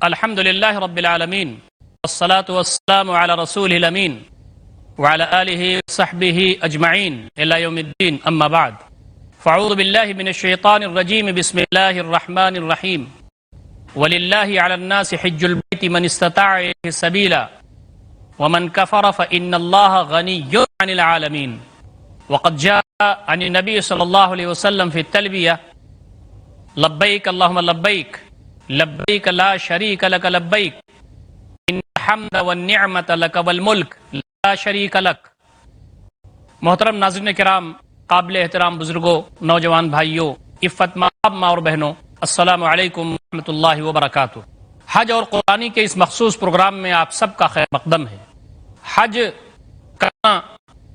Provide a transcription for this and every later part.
الحمد للہ رب العالمین والصلاة والسلام علی رسولہ الامین وعلى آلہ وصحبہ اجمعین الی یوم الدین اما بعد فاعوذ باللہ من الشیطان الرجیم بسم اللہ الرحمن الرحیم وللہ علی الناس حج البیت من استطاع الیہ سبیلا ومن کفر فإن اللہ غنی عن العالمین وقد جاء عن النبی صلی اللہ علیہ وسلم فی التلبیہ لبیک اللہم لبیک لبیک لا شریک لک لبیک ان الحمد والنعمت لک والملک لا شریک لک۔ محترم ناظرین کرام، قابل احترام بزرگوں، نوجوان بھائیوں، عفت ماں اور بہنوں، السلام علیکم ورحمۃ اللہ وبرکاتہ۔ حج اور قربانی کے اس مخصوص پروگرام میں آپ سب کا خیر مقدم ہے۔ حج کرنا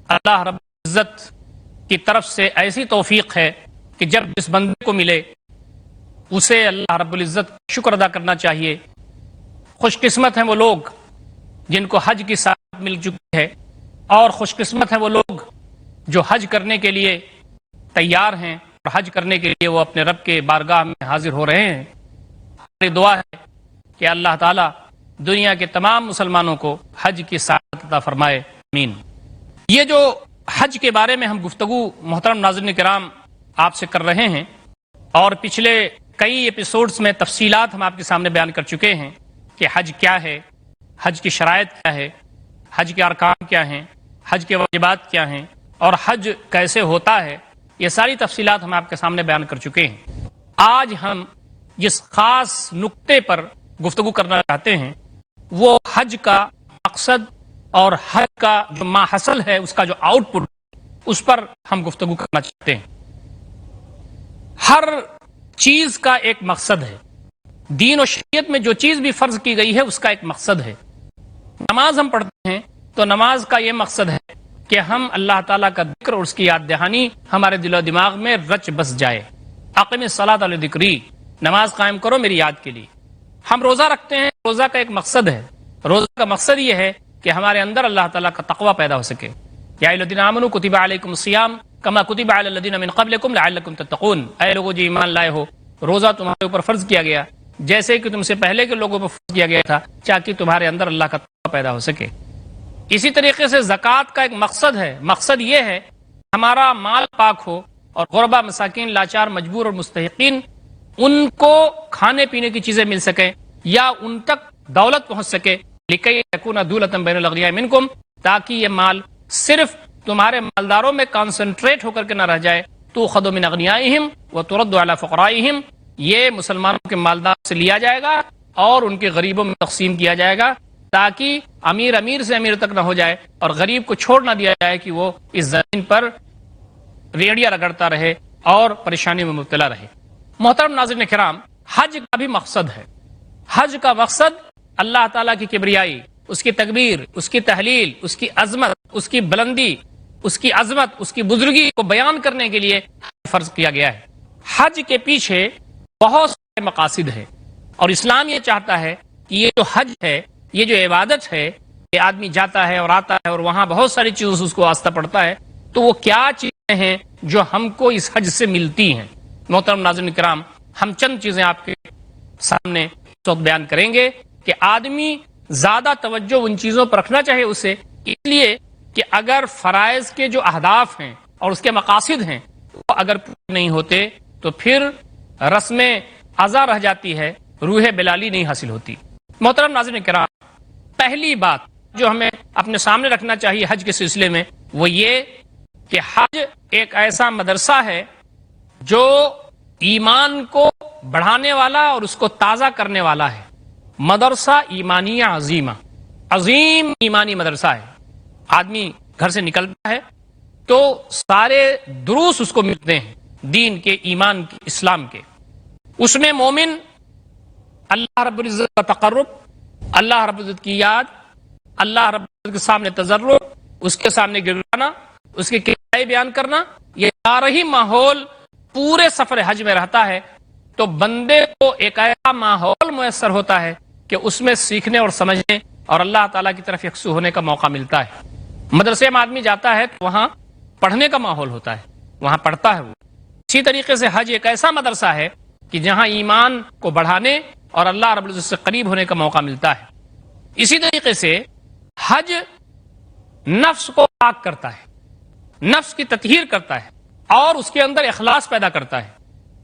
اللہ رب العزت کی طرف سے ایسی توفیق ہے کہ جب جس بندے کو ملے اسے اللہ رب العزت شکر ادا کرنا چاہیے۔ خوش قسمت ہیں وہ لوگ جن کو حج کی سعادت مل چکی ہے، اور خوش قسمت ہیں وہ لوگ جو حج کرنے کے لیے تیار ہیں اور حج کرنے کے لیے وہ اپنے رب کے بارگاہ میں حاضر ہو رہے ہیں۔ ہماری دعا ہے کہ اللہ تعالیٰ دنیا کے تمام مسلمانوں کو حج کی سعادت عطا فرمائے، آمین۔ یہ جو حج کے بارے میں ہم گفتگو محترم ناظرین کرام آپ سے کر رہے ہیں، اور پچھلے کئی ایپیسوڈز میں تفصیلات ہم آپ کے سامنے بیان کر چکے ہیں کہ حج کیا ہے، حج کی شرائط کیا ہے، حج کے ارکان کیا ہیں، حج کے واجبات کیا ہیں، اور حج کیسے ہوتا ہے، یہ ساری تفصیلات ہم آپ کے سامنے بیان کر چکے ہیں۔ آج ہم جس خاص نقطے پر گفتگو کرنا چاہتے ہیں وہ حج کا مقصد اور حج کا جو ماحصل ہے، اس کا جو آؤٹ پٹ، اس پر ہم گفتگو کرنا چاہتے ہیں۔ ہر چیز کا ایک مقصد ہے، دین و شریعت میں جو چیز بھی فرض کی گئی ہے اس کا ایک مقصد ہے۔ نماز ہم پڑھتے ہیں تو نماز کا یہ مقصد ہے کہ ہم اللہ تعالیٰ کا ذکر اور اس کی یاد دہانی ہمارے دل و دماغ میں رچ بس جائے۔ اقیم الصلاۃ لذکری، نماز قائم کرو میری یاد کے لیے۔ ہم روزہ رکھتے ہیں، روزہ کا ایک مقصد ہے، روزہ کا مقصد یہ ہے کہ ہمارے اندر اللہ تعالیٰ کا تقوی پیدا ہو سکے۔ یا ایھا الذین آمنوا کتب علیکم الصیام کما کتب علی الذین من قبلکم لعلکم تتقون، اے لوگو جو ایمان لائے ہو، روزہ تمہارے اوپر فرض کیا گیا جیسے کہ تم سے پہلے کے لوگوں پر فرض کیا گیا تھا، تاکہ تمہارے اندر اللہ کا تقوی پیدا ہو سکے۔ اسی طریقے سے زکوٰۃ کا ایک مقصد ہے، مقصد یہ ہے ہمارا مال پاک ہو اور غربا، مساکین، لاچار، مجبور اور مستحقین ان کو کھانے پینے کی چیزیں مل سکیں یا ان تک دولت پہنچ سکے، لکی یکون دولۃ بین الاغنیاء منکم، تاکہ یہ مال صرف تمہارے مالداروں میں کانسنٹریٹ ہو کر کے نہ رہ جائے، تؤخذ من اغنیائہم وترد علی فقرائہم، یہ مسلمانوں کے مالدار سے لیا جائے گا اور ان کے غریبوں میں تقسیم کیا جائے گا، تاکہ امیر سے امیر تک نہ ہو جائے اور غریب کو چھوڑ نہ دیا جائے کہ وہ اس زمین پر ریڑیاں رگڑتا رہے اور پریشانی میں مبتلا رہے۔ محترم ناظرین کرام، حج کا بھی مقصد ہے۔ حج کا مقصد اللہ تعالیٰ کی کبریائی، اس کی تکبیر، اس کی تحلیل، اس کی عظمت، اس کی بلندی، اس کی عظمت، اس کی بزرگی کو بیان کرنے کے لیے فرض کیا گیا ہے۔ حج کے پیچھے بہت سارے مقاصد ہیں، اور اسلام یہ چاہتا ہے کہ یہ جو حج ہے، یہ جو عبادت ہے، کہ آدمی جاتا ہے اور آتا ہے اور وہاں بہت ساری چیزوں اس کو واسطہ پڑتا ہے، تو وہ کیا چیزیں ہیں جو ہم کو اس حج سے ملتی ہیں۔ محترم ناظرین کرام، ہم چند چیزیں آپ کے سامنے اس وقت بیان کریں گے کہ آدمی زیادہ توجہ ان چیزوں پر رکھنا چاہے اسے، اس لیے کہ اگر فرائض کے جو اہداف ہیں اور اس کے مقاصد ہیں وہ اگر پورے نہیں ہوتے تو پھر رسم ادا رہ جاتی ہے، روح بلالی نہیں حاصل ہوتی۔ محترم ناظرین کرام، پہلی بات جو ہمیں اپنے سامنے رکھنا چاہیے حج کے سلسلے میں وہ یہ کہ حج ایک ایسا مدرسہ ہے جو ایمان کو بڑھانے والا اور اس کو تازہ کرنے والا ہے۔ مدرسہ ایمانیہ عظیمہ، عظیم ایمانی مدرسہ ہے۔ آدمی گھر سے نکلتا ہے تو سارے دروس اس کو ملتے ہیں دین کے، ایمان کے، اسلام کے۔ اس میں مومن اللہ رب العزت کا تقرب، اللہ رب العزت کی یاد، اللہ رب العزت کے سامنے تضرع، اس کے سامنے گرانا، اس کے قصے بیان کرنا، یہ سارا ہی ماحول پورے سفر حج میں رہتا ہے، تو بندے کو ایک ایسا ماحول میسر ہوتا ہے کہ اس میں سیکھنے اور سمجھنے اور اللہ تعالیٰ کی طرف یکسو ہونے کا موقع ملتا ہے۔ مدرسے میں آدمی جاتا ہے تو وہاں پڑھنے کا ماحول ہوتا ہے، وہاں پڑھتا ہے وہ۔ اسی طریقے سے حج ایک ایسا مدرسہ ہے کہ جہاں ایمان کو بڑھانے اور اللہ رب العزت سے قریب ہونے کا موقع ملتا ہے. اسی طریقے سے حج نفس کو پاک کرتا ہے, نفس کی تطہیر کرتا ہے اور اس کے اندر اخلاص پیدا کرتا ہے,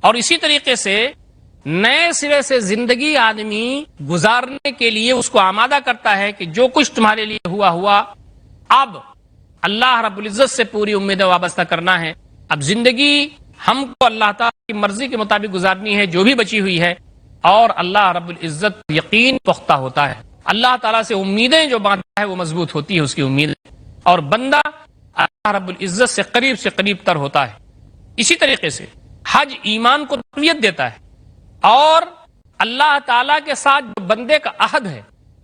اور اسی طریقے سے نئے سرے سے زندگی آدمی گزارنے کے لیے اس کو آمادہ کرتا ہے کہ جو کچھ تمہارے لیے ہوا اب اللہ رب العزت سے پوری امیدیں وابستہ کرنا ہے. اب زندگی ہم کو اللہ تعالی کی مرضی کے مطابق گزارنی ہے جو بھی بچی ہوئی ہے, اور اللہ رب العزت یقین پختہ ہوتا ہے. اللہ تعالیٰ سے امیدیں جو باندھتا ہے وہ مضبوط ہوتی ہے اس کی امید, اور بندہ اللہ رب العزت سے قریب تر ہوتا ہے. اسی طریقے سے حج ایمان کو تقویت دیتا ہے, اور اللہ تعالیٰ کے ساتھ جو بندے کا عہد ہے,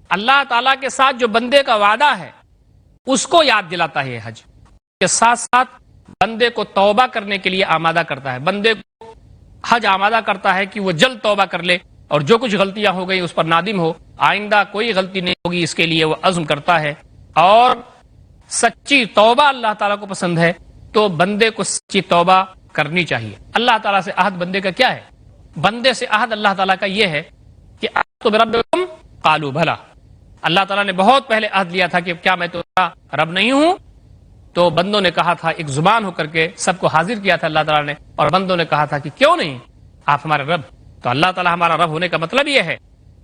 اللہ تعالیٰ کے ساتھ جو بندے کا وعدہ ہے, اس کو یاد دلاتا ہے. حج کے ساتھ ساتھ بندے کو توبہ کرنے کے لیے آمادہ کرتا ہے. بندے کو حج آمادہ کرتا ہے کہ وہ جلد توبہ کر لے, اور جو کچھ غلطیاں ہو گئی اس پر نادم ہو, آئندہ کوئی غلطی نہیں ہوگی اس کے لیے وہ عزم کرتا ہے. اور سچی توبہ اللہ تعالیٰ کو پسند ہے, تو بندے کو سچی توبہ کرنی چاہیے. اللہ تعالیٰ سے عہد بندے کا کیا ہے؟ بندے سے عہد اللہ تعالیٰ کا یہ ہے کہ تو بربکم قالوا بھلا. اللہ تعالیٰ نے بہت پہلے عہد لیا تھا کہ کیا میں تمہارا رب نہیں ہوں؟ تو بندوں نے کہا تھا, ایک زبان ہو کر کے سب کو حاضر کیا تھا اللہ تعالیٰ نے, اور بندوں نے کہا تھا کہ کیوں نہیں, آپ ہمارے رب. تو اللہ تعالیٰ ہمارا رب ہونے کا مطلب یہ ہے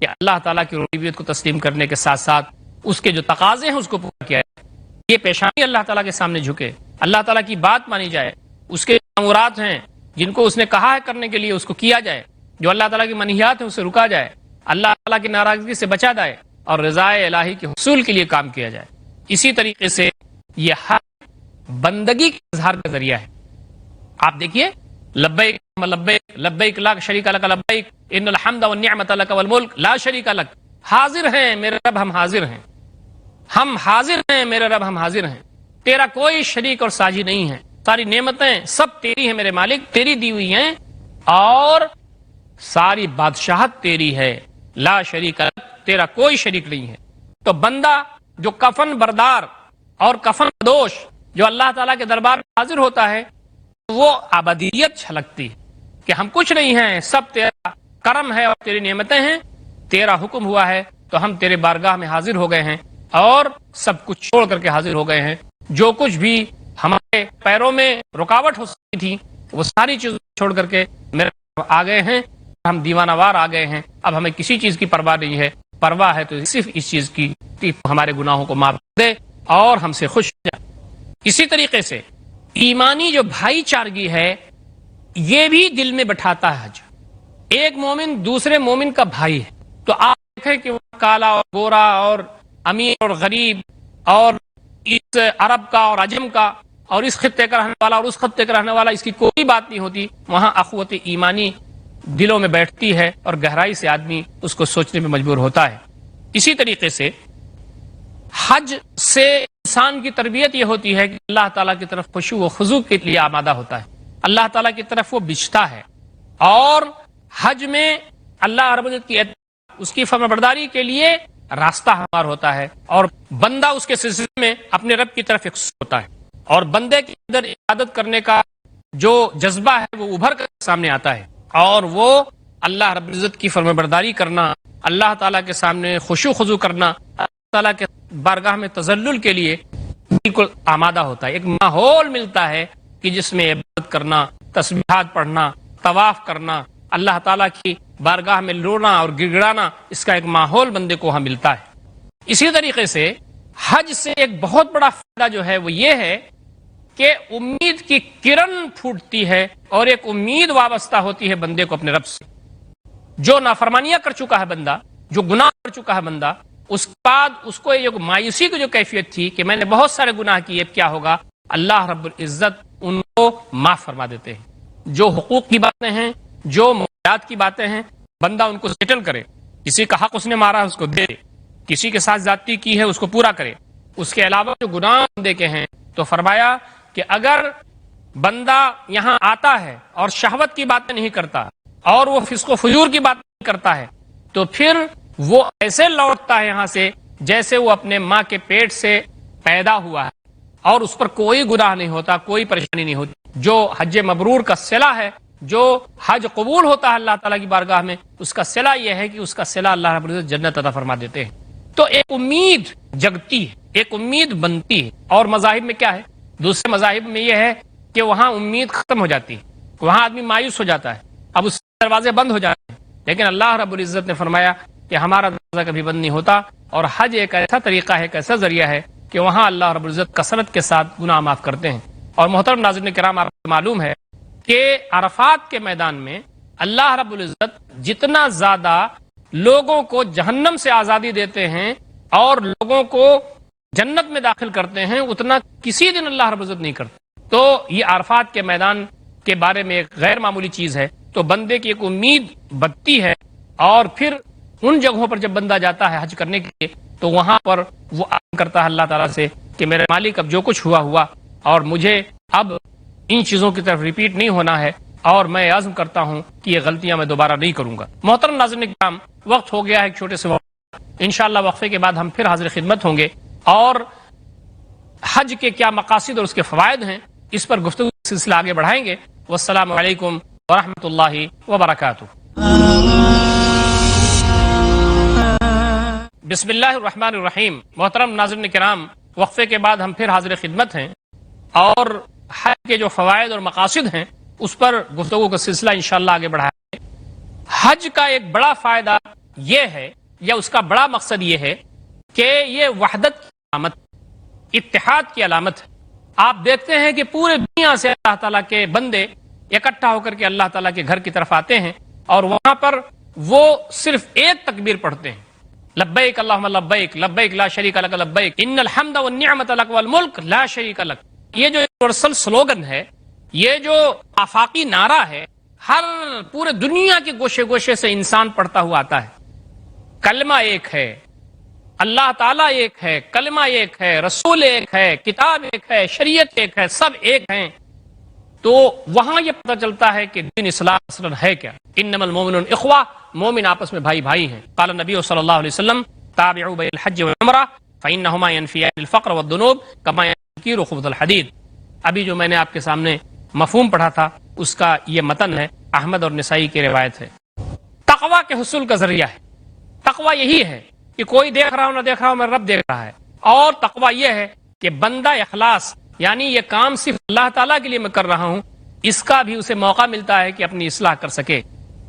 کہ اللہ تعالیٰ کی ربوبیت کو تسلیم کرنے کے ساتھ ساتھ اس کے جو تقاضے ہیں اس کو پورا کیا ہے. یہ پیشانی اللہ تعالیٰ کے سامنے جھکے, اللہ تعالیٰ کی بات مانی جائے, اس کے امورات ہیں جن کو اس نے کہا ہے کرنے کے لیے اس کو کیا جائے, جو اللہ تعالیٰ کی منہیات ہیں اسے رکا جائے, اللہ تعالیٰ کی ناراضگی سے بچا جائے, اور رضائے الہی کے حصول کے لیے کام کیا جائے. اسی طریقے سے یہ حج بندگی کے اظہار کا ذریعہ ہے. آپ دیکھیے, لبیک لبیک لبیک لا شریک لک لبیک ان الحمد والنعمت لک والملک لا شریک لک. حاضر ہیں میرے رب, ہم حاضر ہیں, ہم حاضر ہیں میرے رب, ہم حاضر ہیں, تیرا کوئی شریک اور ساجی نہیں ہے, ساری نعمتیں سب تیری ہیں میرے مالک, تیری دی ہوئی ہیں, اور ساری بادشاہت تیری ہے, لا شریک لک, تیرا کوئی شریک نہیں ہے. تو بندہ جو کفن بردار اور کفن دوش جو اللہ تعالیٰ کے دربار میں حاضر ہوتا ہے, وہ ابدیت چھلکتی کہ ہم کچھ نہیں ہیں, سب تیرا کرم ہے اور تیری نعمتیں ہیں, تیرا حکم ہوا ہے تو ہم تیرے بارگاہ میں حاضر ہو گئے ہیں, اور سب کچھ چھوڑ کر کے حاضر ہو گئے ہیں. جو کچھ بھی ہمارے پیروں میں رکاوٹ ہو سکتی تھی وہ ساری چیزیں چھوڑ کر کے میرے آ گئے ہیں, ہم دیوانہ وار آ گئے ہیں. اب ہمیں کسی چیز کی پرواہ نہیں ہے, پرواہ ہے تو صرف اس چیز کی ہمارے گناہوں کو معاف دے اور ہم سے خوش ہو جائے. اسی طریقے سے ایمانی جو بھائی چارگی ہے یہ بھی دل میں بٹھاتا ہے حج. ایک مومن دوسرے مومن کا بھائی ہے, تو آپ دیکھیں کہ وہ کالا اور گورا اور امیر اور غریب اور اس عرب کا اور عجم کا اور اس خطے کا رہنے والا اور اس خطے کا رہنے والا, اس کی کوئی بات نہیں ہوتی. وہاں اخوت ایمانی دلوں میں بیٹھتی ہے اور گہرائی سے آدمی اس کو سوچنے میں مجبور ہوتا ہے. اسی طریقے سے حج سے انسان کی تربیت یہ ہوتی ہے کہ اللہ تعالیٰ کی طرف خشوع و خضوع کے لیے آمادہ ہوتا ہے, اللہ تعالیٰ کی طرف وہ بچتا ہے, اور حج میں اللہ رب العزت کی اس کی فرمانبرداری کے لیے راستہ ہموار ہوتا ہے, اور بندہ اس کے سلسلے میں اپنے رب کی طرف یکسو ہوتا ہے, اور بندے کے اندر عبادت کرنے کا جو جذبہ ہے وہ ابھر کر سامنے آتا ہے, اور وہ اللہ رب العزت کی فرمانبرداری کرنا, اللہ تعالیٰ کے سامنے خشوع خضوع کرنا, اللہ تعالیٰ کے بارگاہ میں تذلل کے لیے بالکل آمادہ ہوتا ہے. ایک ماحول ملتا ہے کہ جس میں عبادت کرنا, تسبیحات پڑھنا, طواف کرنا, اللہ تعالیٰ کی بارگاہ میں رونا اور گڑگڑانا, اس کا ایک ماحول بندے کو وہاں ملتا ہے. اسی طریقے سے حج سے ایک بہت بڑا فائدہ جو ہے وہ یہ ہے کہ امید کی کرن پھوٹتی ہے, اور ایک امید وابستہ ہوتی ہے بندے کو اپنے رب سے. جو نافرمانیاں کر چکا ہے بندہ, جو گناہ کر چکا ہے بندہ, اس کے بعد اس کو یہ مایوسی کی جو کیفیت تھی کہ میں نے بہت سارے گناہ کیے, اب کیا ہوگا, اللہ رب العزت ان کو معاف فرما دیتے ہیں. جو حقوق کی باتیں ہیں, جو معاملات کی باتیں ہیں, بندہ ان کو سیٹل کرے. کسی کا حق اس نے مارا اس کو دے, کسی کے ساتھ زیادتی کی ہے اس کو پورا کرے. اس کے علاوہ جو گناہ بندے کے ہیں, تو فرمایا کہ اگر بندہ یہاں آتا ہے اور شہوت کی باتیں نہیں کرتا اور وہ فسق و فجور کی بات نہیں کرتا ہے, تو پھر وہ ایسے لوٹتا ہے یہاں سے جیسے وہ اپنے ماں کے پیٹ سے پیدا ہوا ہے, اور اس پر کوئی گناہ نہیں ہوتا, کوئی پریشانی نہیں ہوتی. جو حج مبرور کا صلہ ہے جو حج قبول ہوتا ہے اللہ تعالیٰ کی بارگاہ میں، اس کا صلہ یہ ہے کہ اس کا صلہ اللہ رب العزت جنت عطا فرما دیتے ہیں۔ تو ایک امید جگتی ہے، ایک امید بنتی ہے۔ اور مذاہب میں کیا ہے؟ دوسرے مذاہب میں یہ ہے کہ وہاں امید ختم ہو جاتی ہے، وہاں آدمی مایوس ہو جاتا ہے، اب اس کے دروازے بند ہو جاتے ہیں۔ لیکن اللہ رب العزت نے فرمایا کہ ہمارا دروازہ کبھی بند نہیں ہوتا، اور حج ایک ایسا طریقہ ہے، ایک ایسا ذریعہ ہے کہ وہاں اللہ رب العزت کثرت کے ساتھ گناہ معاف کرتے ہیں۔ اور محترم ناظرین کرام، آپ کو معلوم ہے کہ عرفات کے میدان میں اللہ رب العزت جتنا زیادہ لوگوں کو جہنم سے آزادی دیتے ہیں اور لوگوں کو جنت میں داخل کرتے ہیں، اتنا کسی دن اللہ رب العزت نہیں کرتے۔ تو یہ عرفات کے میدان کے بارے میں ایک غیر معمولی چیز ہے۔ تو بندے کی ایک امید بڑھتی ہے، اور پھر ان جگہوں پر جب بندہ جاتا ہے حج کرنے کے لیے تو وہاں پر وہ عزم کرتا ہے اللہ تعالیٰ سے کہ میرے مالک اب جو کچھ ہوا ہوا، اور مجھے اب ان چیزوں کی طرف ریپیٹ نہیں ہونا ہے، اور میں عزم کرتا ہوں کہ یہ غلطیاں میں دوبارہ نہیں کروں گا۔ محترم ناظرین کرام، وقت ہو گیا ہے ایک چھوٹے سے وقت، انشاءاللہ وقفے کے بعد ہم پھر حاضر خدمت ہوں گے، اور حج کے کیا مقاصد اور اس کے فوائد ہیں اس پر گفتگو کا سلسلہ آگے بڑھائیں گے۔ والسلام علیکم ورحمۃ اللہ وبرکاتہ۔ بسم اللہ الرحمن الرحیم۔ محترم ناظرین کرام، وقفے کے بعد ہم پھر حاضر خدمت ہیں، اور حج کے جو فوائد اور مقاصد ہیں اس پر گفتگو کا سلسلہ انشاءاللہ آگے بڑھائیں گے۔ حج کا ایک بڑا فائدہ یہ ہے، یا اس کا بڑا مقصد یہ ہے کہ یہ وحدت کی علامت، اتحاد کی علامت ہے۔ آپ دیکھتے ہیں کہ پورے دنیا سے اللہ تعالیٰ کے بندے اکٹھا ہو کر کے اللہ تعالیٰ کے گھر کی طرف آتے ہیں، اور وہاں پر وہ صرف ایک تکبیر پڑھتے ہیں، لبیک اللہم لبیک لبیک لا شریک لک لبیک ان الحمد والنعمت لک والملک لا شریک لک۔ یہ جو یونیورسل سلوگن ہے، یہ جو آفاقی نعرہ ہے، ہر پورے دنیا کے گوشے گوشے سے انسان پڑھتا ہوا آتا ہے۔ کلمہ ایک ہے، اللہ تعالیٰ ایک ہے، کلمہ ایک ہے، رسول ایک ہے، کتاب ایک ہے، شریعت ایک ہے، سب ایک ہیں۔ تو وہاں یہ پتہ چلتا ہے کہ دین اسلام اصلاً ہے کیا۔ انما المؤمنون اخوہ، مومن آپس میں بھائی بھائی ہیں۔ قال نبی صلی اللہ علیہ وسلم تابعوا بین الحج والعمرہ فانہما ینفیان الفقر والذنوب کما ینفی خبث الحدید۔ ابھی جو میں نے آپ کے سامنے مفہوم پڑھا تھا اس کا یہ متن ہے، احمد اور نسائی کی روایت ہے۔ تقوی کے حصول کا ذریعہ ہے۔ تقوی یہی ہے کہ کوئی دیکھ رہا ہو نہ دیکھ رہا ہو، میں رب دیکھ رہا ہے۔ اور تقوی یہ ہے کہ بندہ اخلاص، یعنی یہ کام صرف اللہ تعالیٰ کے لیے میں کر رہا ہوں، اس کا بھی اسے موقع ملتا ہے کہ اپنی اصلاح کر سکے۔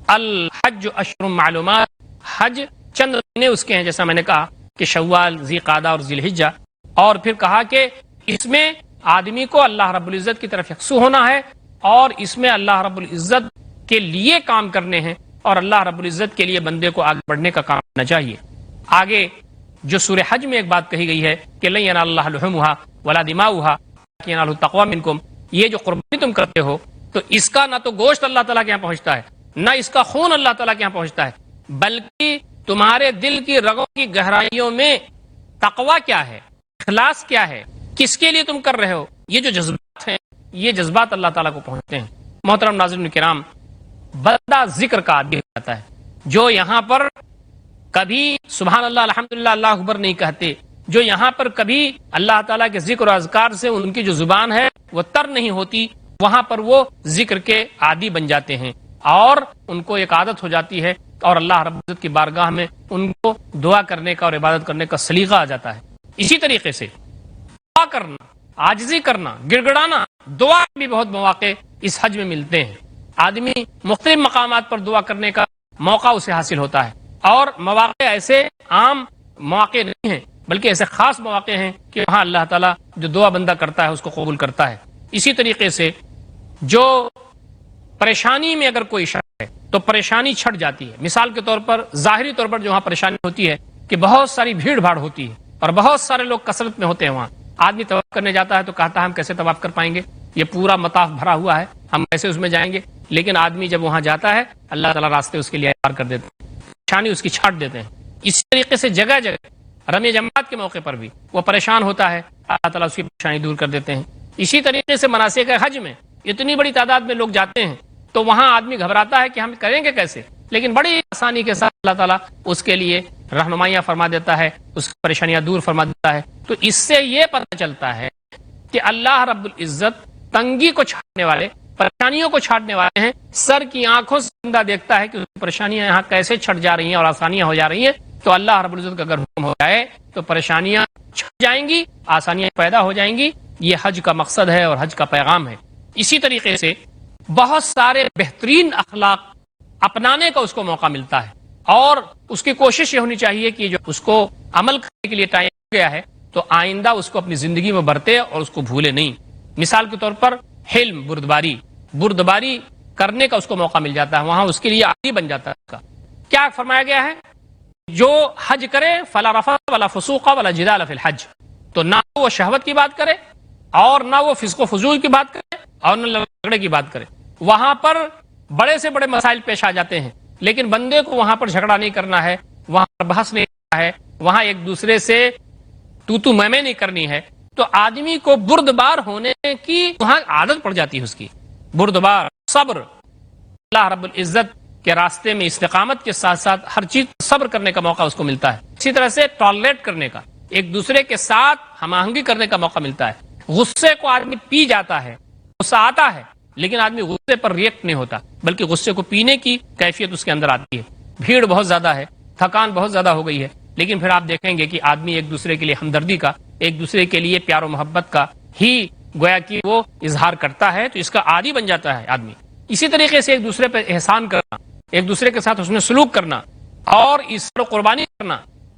الحج اشہر معلومات، حج چند مہینے اس کے ہیں، جیسا میں نے کہا کہ شوال، ذی قعدہ اور ذی الحجہ، اور پھر کہا کہ اس میں آدمی کو اللہ رب العزت کی طرف یکسو ہونا ہے، اور اس میں اللہ رب العزت کے لیے کام کرنے ہیں، اور اللہ رب العزت کے لیے بندے کو آگے بڑھنے کا کام کرنا چاہیے۔ آگے جو سورہ حج میں ایک بات کہی گئی ہے کہ لن ینال اللہ لحومھا ولا دماؤھا ولکن ینالہ التقوی منکم، یہ جو قربانی تم کرتے ہو تو اس کا نہ تو گوشت اللہ تعالیٰ کے یہاں پہنچتا ہے، نہ اس کا خون اللہ تعالیٰ کے یہاں پہنچتا ہے، بلکہ تمہارے دل کی رگوں کی گہرائیوں میں تقوی کیا ہے، اخلاص کیا ہے، کس کے لیے تم کر رہے ہو، یہ جو جذبات ہیں یہ جذبات اللہ تعالیٰ کو پہنچتے ہیں۔ محترم ناظرین کرام، بندہ ذکر کا عادی ہو جاتا ہے، جو یہاں پر کبھی سبحان اللہ الحمدللہ اللہ اکبر نہیں کہتے، جو یہاں پر کبھی اللہ تعالیٰ کے ذکر و اذکار سے ان کی جو زبان ہے وہ تر نہیں ہوتی، وہاں پر وہ ذکر کے عادی بن جاتے ہیں، اور ان کو ایک عادت ہو جاتی ہے، اور اللہ رب العزت کی بارگاہ میں ان کو دعا کرنے کا اور عبادت کرنے کا سلیقہ آ جاتا ہے۔ اسی طریقے سے دعا کرنا، عاجزی کرنا، گڑ گڑانا، دعا بھی بہت مواقع اس حج میں ملتے ہیں۔ آدمی مختلف مقامات پر دعا کرنے کا موقع اسے حاصل ہوتا ہے، اور مواقع ایسے عام مواقع نہیں ہیں بلکہ ایسے خاص مواقع ہیں کہ وہاں اللہ تعالیٰ جو دعا بندہ کرتا ہے اس کو قبول کرتا ہے۔ اسی طریقے سے جو پریشانی میں اگر کوئی شخص ہے تو پریشانی چھٹ جاتی ہے۔ مثال کے طور پر ظاہری طور پر جو وہاں پریشانی ہوتی ہے کہ بہت ساری بھیڑ بھاڑ ہوتی ہے اور بہت سارے لوگ کثرت میں ہوتے ہیں، وہاں آدمی طواف کرنے جاتا ہے تو کہتا ہے ہم کیسے طواف کر پائیں گے، یہ پورا مطاف بھرا ہوا ہے، ہم کیسے اس میں جائیں گے۔ لیکن آدمی جب وہاں جاتا ہے اللہ تعالیٰ راستے اس کے لیے تیار کر دیتے ہیں، پریشانی اس کی چھاٹ دیتے ہیں۔ اسی طریقے سے جگہ جگہ رمی جماعت کے موقع پر بھی وہ پریشان ہوتا ہے، اللہ تعالیٰ اس کی پریشانی دور کر دیتے ہیں۔ اسی طریقے سے مناسک حج میں اتنی بڑی تعداد میں لوگ جاتے ہیں تو وہاں آدمی گھبراتا ہے کہ ہم کریں گے کیسے، لیکن بڑی آسانی کے ساتھ اللہ تعالیٰ اس کے لیے رہنمائیاں فرما دیتا ہے، اس کی پریشانیاں دور فرما دیتا ہے۔ تو اس سے یہ پتہ چلتا ہے کہ اللہ رب العزت تنگی کو چھاڑنے والے، پریشانیوں کو چھاٹنے والے ہیں. سر کی آنکھوں سے بندہ دیکھتا ہے کہ پریشانیاں یہاں کیسے چھٹ جا رہی ہیں اور آسانیاں ہو جا رہی ہیں. تو اللہ رب العزت کا اگر حکم ہو جائے تو پریشانیاں چھٹ جائیں گی, آسانیاں پیدا ہو جائیں گی. یہ حج کا مقصد ہے اور حج کا پیغام ہے. اسی طریقے سے بہت سارے بہترین اخلاق اپنانے کا اس کو موقع ملتا ہے, اور اس کی کوشش یہ ہونی چاہیے کہ جو اس کو عمل کرنے کے لیے ٹائم ہو گیا ہے تو آئندہ اس کو اپنی زندگی میں برتے اور اس کو بھولے نہیں. مثال کے طور پر حلم, بردباری کرنے کا اس کو موقع مل جاتا ہے, وہاں اس کے لیے عادی بن جاتا ہے. اس کا کیا فرمایا گیا ہے, جو حج کرے فلا رفث ولا فسوق ولا جدال فی الحج, تو نہ وہ شہوت کی بات کرے اور نہ وہ فسق و فجور کی بات کرے اور نہ جھگڑے کی بات کرے. وہاں پر بڑے سے بڑے مسائل پیش آ جاتے ہیں, لیکن بندے کو وہاں پر جھگڑا نہیں کرنا ہے, وہاں پر بحث نہیں کرنا ہے, وہاں ایک دوسرے سے تو میں نہیں کرنی ہے. تو آدمی کو بردبار ہونے کی وہاں عادت پڑ جاتی ہے, اس کی بردبار, صبر. اللہ رب العزت کے راستے میں استقامت کے ساتھ ساتھ ہر چیز صبر کرنے کا موقع اس کو ملتا ہے. اسی طرح سے ٹالریٹ کرنے کا, ایک دوسرے کے ساتھ ہم آہنگی کرنے کا موقع ملتا ہے. غصے کو آدمی پی جاتا ہے, غصہ آتا ہے, لیکن آدمی غصے پر ریئیکٹ نہیں ہوتا, بلکہ غصے کو پینے کی کیفیت اس کے اندر آتی ہے. بھیڑ بہت زیادہ ہے, تھکان بہت زیادہ ہو گئی ہے, لیکن پھر آپ دیکھیں گے کہ آدمی ایک دوسرے کے لیے ہمدردی کا, ایک دوسرے کے لیے پیار و محبت کا ہی گویا کہ وہ اظہار کرتا ہے, تو اس کا عادی بن جاتا ہے آدمی. اسی طریقے سے ایک دوسرے پہ احسان کرنا, ایک دوسرے کے ساتھ حسن سلوک کرنا اور اس پر قربانی کرنا,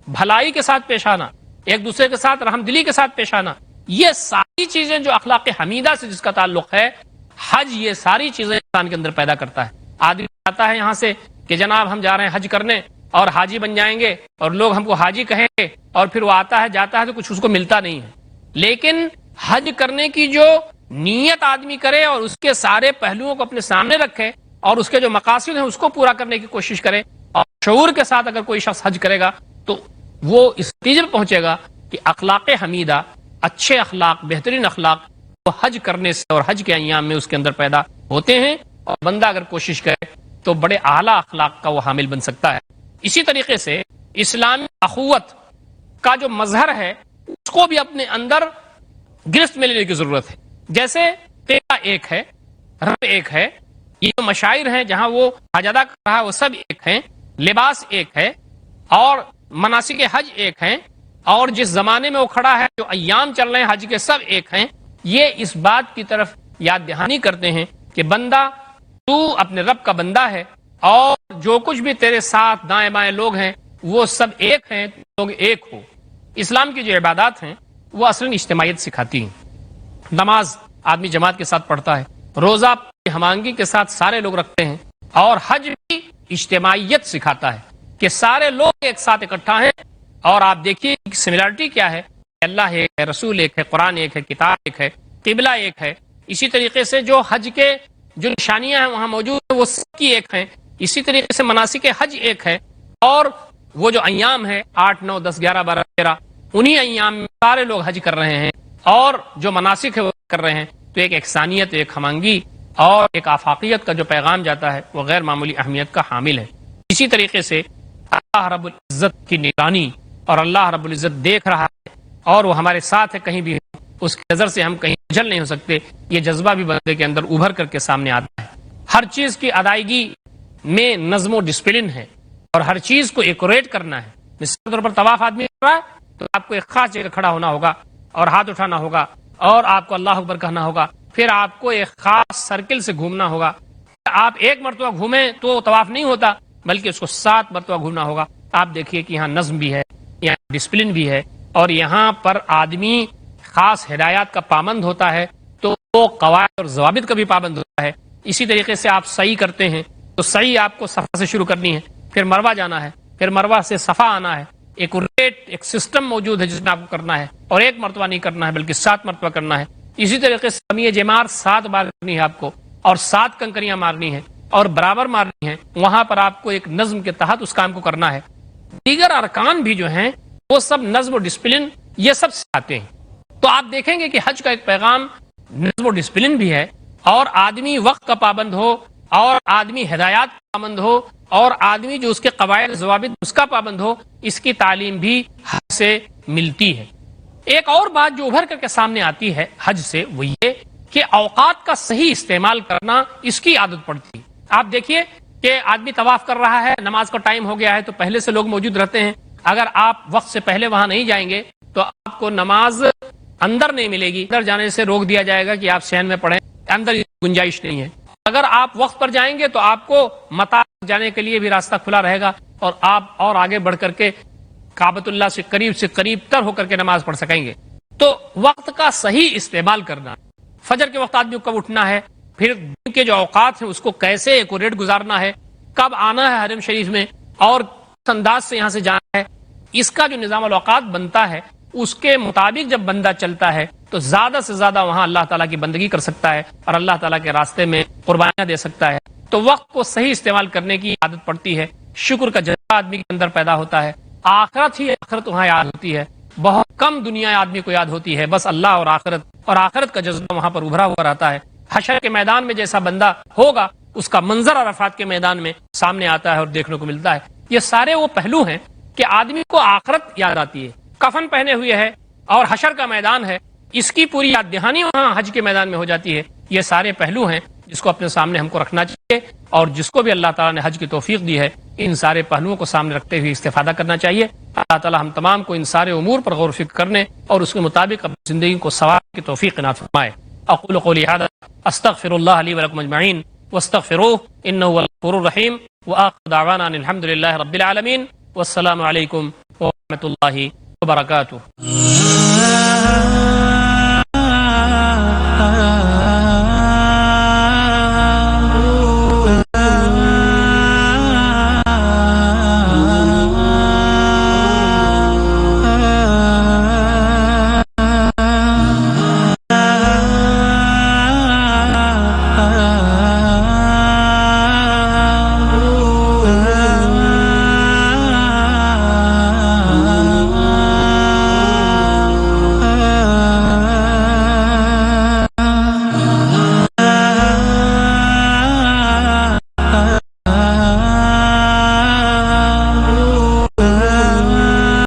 بھلائی کے ساتھ پیش آنا, ایک دوسرے کے ساتھ رحم دلی کے ساتھ پیش آنا, یہ ساری چیزیں جو اخلاق حمیدہ سے جس کا تعلق ہے, حج یہ ساری چیزیں انسان کے اندر پیدا کرتا ہے. آدمی آتا ہے یہاں سے کہ جناب ہم جا رہے ہیں حج کرنے اور حاجی بن جائیں گے اور لوگ ہم کو حاجی کہیں گے, اور پھر وہ آتا ہے جاتا ہے تو کچھ اس کو ملتا نہیں ہے. لیکن حج کرنے کی جو نیت آدمی کرے اور اس کے سارے پہلوؤں کو اپنے سامنے رکھے اور اس کے جو مقاصد ہیں اس کو پورا کرنے کی کوشش کرے, اور شعور کے ساتھ اگر کوئی شخص حج کرے گا تو وہ اس نتیجے پہ پہنچے گا کہ اخلاق حمیدہ, اچھے اخلاق, بہترین اخلاق وہ حج کرنے سے اور حج کے ایام میں اس کے اندر پیدا ہوتے ہیں, اور بندہ اگر کوشش کرے تو بڑے اعلیٰ اخلاق کا وہ حامل بن سکتا ہے. اسی طریقے سے اسلامی اخوت کا جو مظہر ہے اس کو بھی اپنے اندر گرفت میں لینے کی ضرورت ہے. جیسے قبلہ ایک ہے, رب ایک ہے, یہ جو مشاعر ہیں جہاں وہ حج ادا کر رہا ہے وہ سب ایک ہیں, لباس ایک ہے, اور مناسک حج ایک ہیں, اور جس زمانے میں وہ کھڑا ہے جو ایام چل رہے ہیں حج کے سب ایک ہیں. یہ اس بات کی طرف یاد دہانی کرتے ہیں کہ بندہ تو اپنے رب کا بندہ ہے, اور جو کچھ بھی تیرے ساتھ دائیں بائیں لوگ ہیں وہ سب ایک ہیں, لوگ ایک ہو. اسلام کی جو عبادات ہیں وہ اصلاً اجتماعیت سکھاتی ہیں. نماز آدمی جماعت کے ساتھ پڑھتا ہے, روزہ ہم آہنگی کے ساتھ سارے لوگ رکھتے ہیں, اور حج بھی اجتماعیت سکھاتا ہے کہ سارے لوگ ایک ساتھ اکٹھا ہیں. اور آپ دیکھیے سملیرٹی کیا ہے, اللہ ایک ہے, رسول ایک ہے, قرآن ایک ہے, کتاب ایک ہے, قبلہ ایک ہے. اسی طریقے سے جو حج کے جو نشانیاں ہیں وہاں موجود ہیں وہ سب کی ایک ہیں. اسی طریقے سے مناسک حج ایک ہے, اور وہ جو ایام ہے 8, 9, 10, 11, 12, 13 انہی ایام میں سارے لوگ حج کر رہے ہیں, اور جو مناسک ہے وہ کر رہے ہیں. تو ایک یکسانیت, ایک ہمانگی اور ایک آفاقیت کا جو پیغام جاتا ہے وہ غیر معمولی اہمیت کا حامل ہے. اسی طریقے سے اللہ رب العزت کی نگرانی, اور اللہ رب العزت دیکھ رہا ہے اور وہ ہمارے ساتھ ہے, کہیں بھی اس کی نظر سے ہم کہیں جھل نہیں ہو سکتے. یہ جذبہ بھی بندے کے اندر ابھر کر کے سامنے آتا ہے. ہر چیز کی ادائیگی میں نظم و ڈسپلن ہے, اور ہر چیز کو ایکوریٹ کرنا ہے. مثال کے طور پر طواف آدمی کر رہا ہے تو آپ کو ایک خاص جگہ کھڑا ہونا ہوگا اور ہاتھ اٹھانا ہوگا, اور آپ کو اللہ اکبر کہنا ہوگا, پھر آپ کو ایک خاص سرکل سے گھومنا ہوگا. آپ ایک مرتبہ گھومیں تو طواف نہیں ہوتا, بلکہ اس کو 7 مرتبہ گھومنا ہوگا. آپ دیکھیے کہ یہاں نظم بھی ہے, یہاں ڈسپلن بھی ہے, اور یہاں پر آدمی خاص ہدایات کا پابند ہوتا ہے تو وہ قواعد اور ضوابط کا بھی پابند ہوتا ہے. اسی طریقے سے آپ سعی کرتے ہیں تو سعی آپ کو صفا سے شروع کرنی ہے, پھر مروہ جانا ہے, پھر مروہ سے صفا آنا ہے. ایک ریٹ, ایک سسٹم موجود ہے جس میں آپ کو کرنا ہے, اور ایک مرتبہ نہیں کرنا ہے بلکہ 7 مرتبہ کرنا ہے. اسی طریقے سے رمی جمار 7 بار کرنی ہے آپ کو, اور 7 کنکریاں مارنی ہیں اور برابر مارنی ہیں. وہاں پر آپ کو ایک نظم کے تحت اس کام کو کرنا ہے. دیگر ارکان بھی جو ہیں وہ سب نظم و ڈسپلن یہ سب سکھاتے ہیں. تو آپ دیکھیں گے کہ حج کا ایک پیغام نظم و ڈسپلن بھی ہے, اور آدمی وقت کا پابند ہو, اور آدمی ہدایات کا پابند ہو, اور آدمی جو اس کے قواعد ضوابط اس کا پابند ہو. اس کی تعلیم بھی حج سے ملتی ہے. ایک اور بات جو ابھر کر کے سامنے آتی ہے حج سے وہ یہ کہ اوقات کا صحیح استعمال کرنا اس کی عادت پڑتی ہے. آپ دیکھیے کہ آدمی طواف کر رہا ہے, نماز کا ٹائم ہو گیا ہے تو پہلے سے لوگ موجود رہتے ہیں. اگر آپ وقت سے پہلے وہاں نہیں جائیں گے تو آپ کو نماز اندر نہیں ملے گی, اندر جانے سے روک دیا جائے گا کہ آپ صحن میں پڑھیں, اندر گنجائش نہیں ہے. اگر آپ وقت پر جائیں گے تو آپ کو متا جانے کے لیے بھی راستہ کھلا رہے گا اور آپ اور آگے بڑھ کر کے کعبۃ اللہ سے قریب تر ہو کر کے نماز پڑھ سکیں گے. تو وقت کا صحیح استعمال کرنا, فجر کے وقت آدمی کو کب اٹھنا ہے, پھر دن کے جو اوقات ہیں اس کو کیسے ایکوریٹ گزارنا ہے, کب آنا ہے حرم شریف میں اور کس انداز سے یہاں سے جانا ہے, اس کا جو نظام الاوقات بنتا ہے اس کے مطابق جب بندہ چلتا ہے تو زیادہ سے زیادہ وہاں اللہ تعالیٰ کی بندگی کر سکتا ہے اور اللہ تعالیٰ کے راستے میں قربانیاں دے سکتا ہے. تو وقت کو صحیح استعمال کرنے کی عادت پڑتی ہے, شکر کا جذبہ آدمی کے اندر پیدا ہوتا ہے, آخرت وہاں یاد ہوتی ہے. بہت کم دنیا آدمی کو یاد ہوتی ہے, بس اللہ اور آخرت کا جذبہ وہاں پر ابھرا ہوا رہتا ہے. حشر کے میدان میں جیسا بندہ ہوگا اس کا منظر عرفات کے میدان میں سامنے آتا ہے اور دیکھنے کو ملتا ہے. یہ سارے وہ پہلو ہیں کہ آدمی کو آخرت یاد آتی ہے. کفن پہنے ہوئے ہے اور حشر کا میدان ہے, اس کی پوری یاد دہانی وہاں حج کے میدان میں ہو جاتی ہے. یہ سارے پہلو ہیں جس کو اپنے سامنے ہم کو رکھنا چاہیے, اور جس کو بھی اللہ تعالیٰ نے حج کی توفیق دی ہے ان سارے پہلوؤں کو سامنے رکھتے ہوئے استفادہ کرنا چاہیے. اللہ تعالیٰ ہم تمام کو ان سارے امور پر غور و فکر کرنے اور اس کے مطابق اپنی زندگی کو ثواب کی توفیق عنایت فرمائے. اقول قولی ھذا استغفر اللہ لی ولکم اجمعین واستغفروہ انہ هو الغفور الرحیم وآخر دعوانا ان الحمد للہ رب العالمین والسلام علیکم ورحمۃ اللہ وبرکاتہ.